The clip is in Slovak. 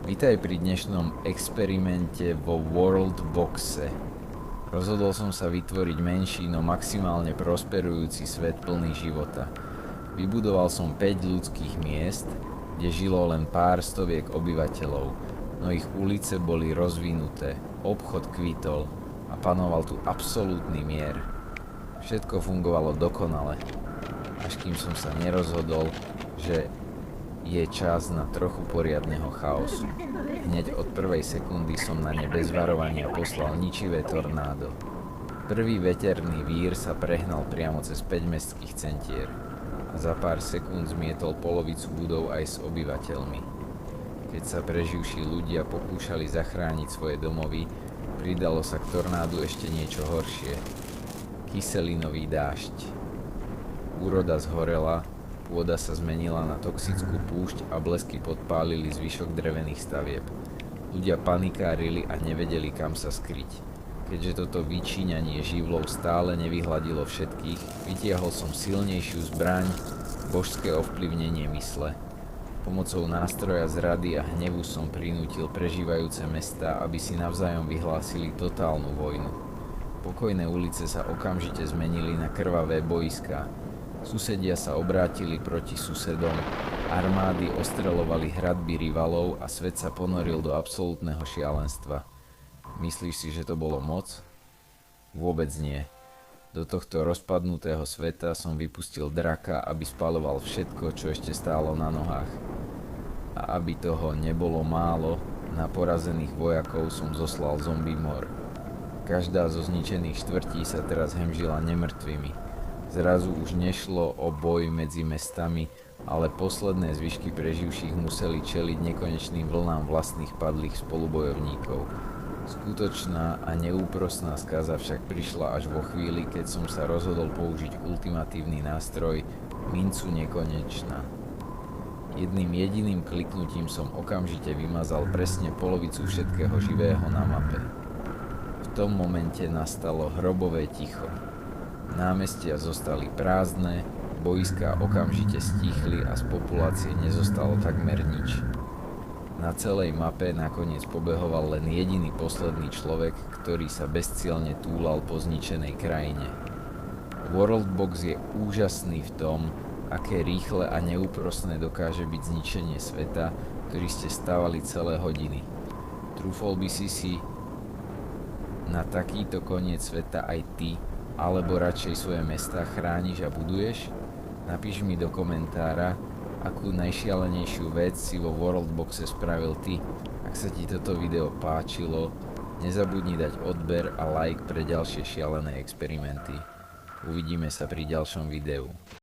Vítaj pri dnešnom experimente vo Worldboxe. Rozhodol som sa vytvoriť menší, no maximálne prosperujúci svet plný života. Vybudoval som 5 ľudských miest, kde žilo len pár stoviek obyvateľov, no ich ulice boli rozvinuté, obchod kvitol a panoval tu absolútny mier. Všetko fungovalo dokonale, až kým som sa nerozhodol, že je čas na trochu poriadneho chaosu. Hneď od prvej sekundy som na ne bez varovania poslal ničivé tornádo. Prvý veterný vír sa prehnal priamo cez 5 mestských centier a za pár sekúnd zmietol polovicu budov aj s obyvateľmi. Keď sa preživší ľudia pokúšali zachrániť svoje domovy, pridalo sa k tornádu ešte niečo horšie. Kyselinový dážď. Úroda zhorela, pôda sa zmenila na toxickú púšť a blesky podpálili zvyšok drevených stavieb. Ľudia panikárili a nevedeli, kam sa skryť. Keďže toto vyčíňanie živlov stále nevyhladilo všetkých, vytiahol som silnejšiu zbraň, božské ovplyvnenie mysle. Pomocou nástroja zrady a hnevu som prinútil prežívajúce mestá, aby si navzájom vyhlásili totálnu vojnu. Pokojné ulice sa okamžite zmenili na krvavé bojiská. Susedia sa obrátili proti susedom, armády ostreľovali hradby rivalov a svet sa ponoril do absolútneho šialenstva. Myslíš si, že to bolo moc? Vôbec nie. Do tohto rozpadnutého sveta som vypustil draka, aby spaľoval všetko, čo ešte stálo na nohách. A aby toho nebolo málo, na porazených vojakov som zoslal zombie mor. Každá zo zničených štvrtí sa teraz hemžila nemrtvými. Zrazu už nešlo o boj medzi mestami, ale posledné zvyšky preživších museli čeliť nekonečným vlnám vlastných padlých spolubojovníkov. Skutočná a neúprosná skaza však prišla až vo chvíli, keď som sa rozhodol použiť ultimatívny nástroj mincu nekonečná. Jedným jediným kliknutím som okamžite vymazal presne polovicu všetkého živého na mape. V tom momente nastalo hrobové ticho. Námestia zostali prázdne, bojiská okamžite stíchli a z populácie nezostalo takmer nič. Na celej mape nakoniec pobehoval len jediný posledný človek, ktorý sa bezcielne túlal po zničenej krajine. Worldbox je úžasný v tom, aké rýchle a neúprosné dokáže byť zničenie sveta, ktorý ste stávali celé hodiny. Trúfol by si na takýto koniec sveta aj ty, alebo radšej svoje mestá chrániš a buduješ? Napíš mi do komentára, akú najšialenejšiu vec si vo Worldboxe spravil ty. Ak sa ti toto video páčilo, nezabudni dať odber a like pre ďalšie šialené experimenty. Uvidíme sa pri ďalšom videu.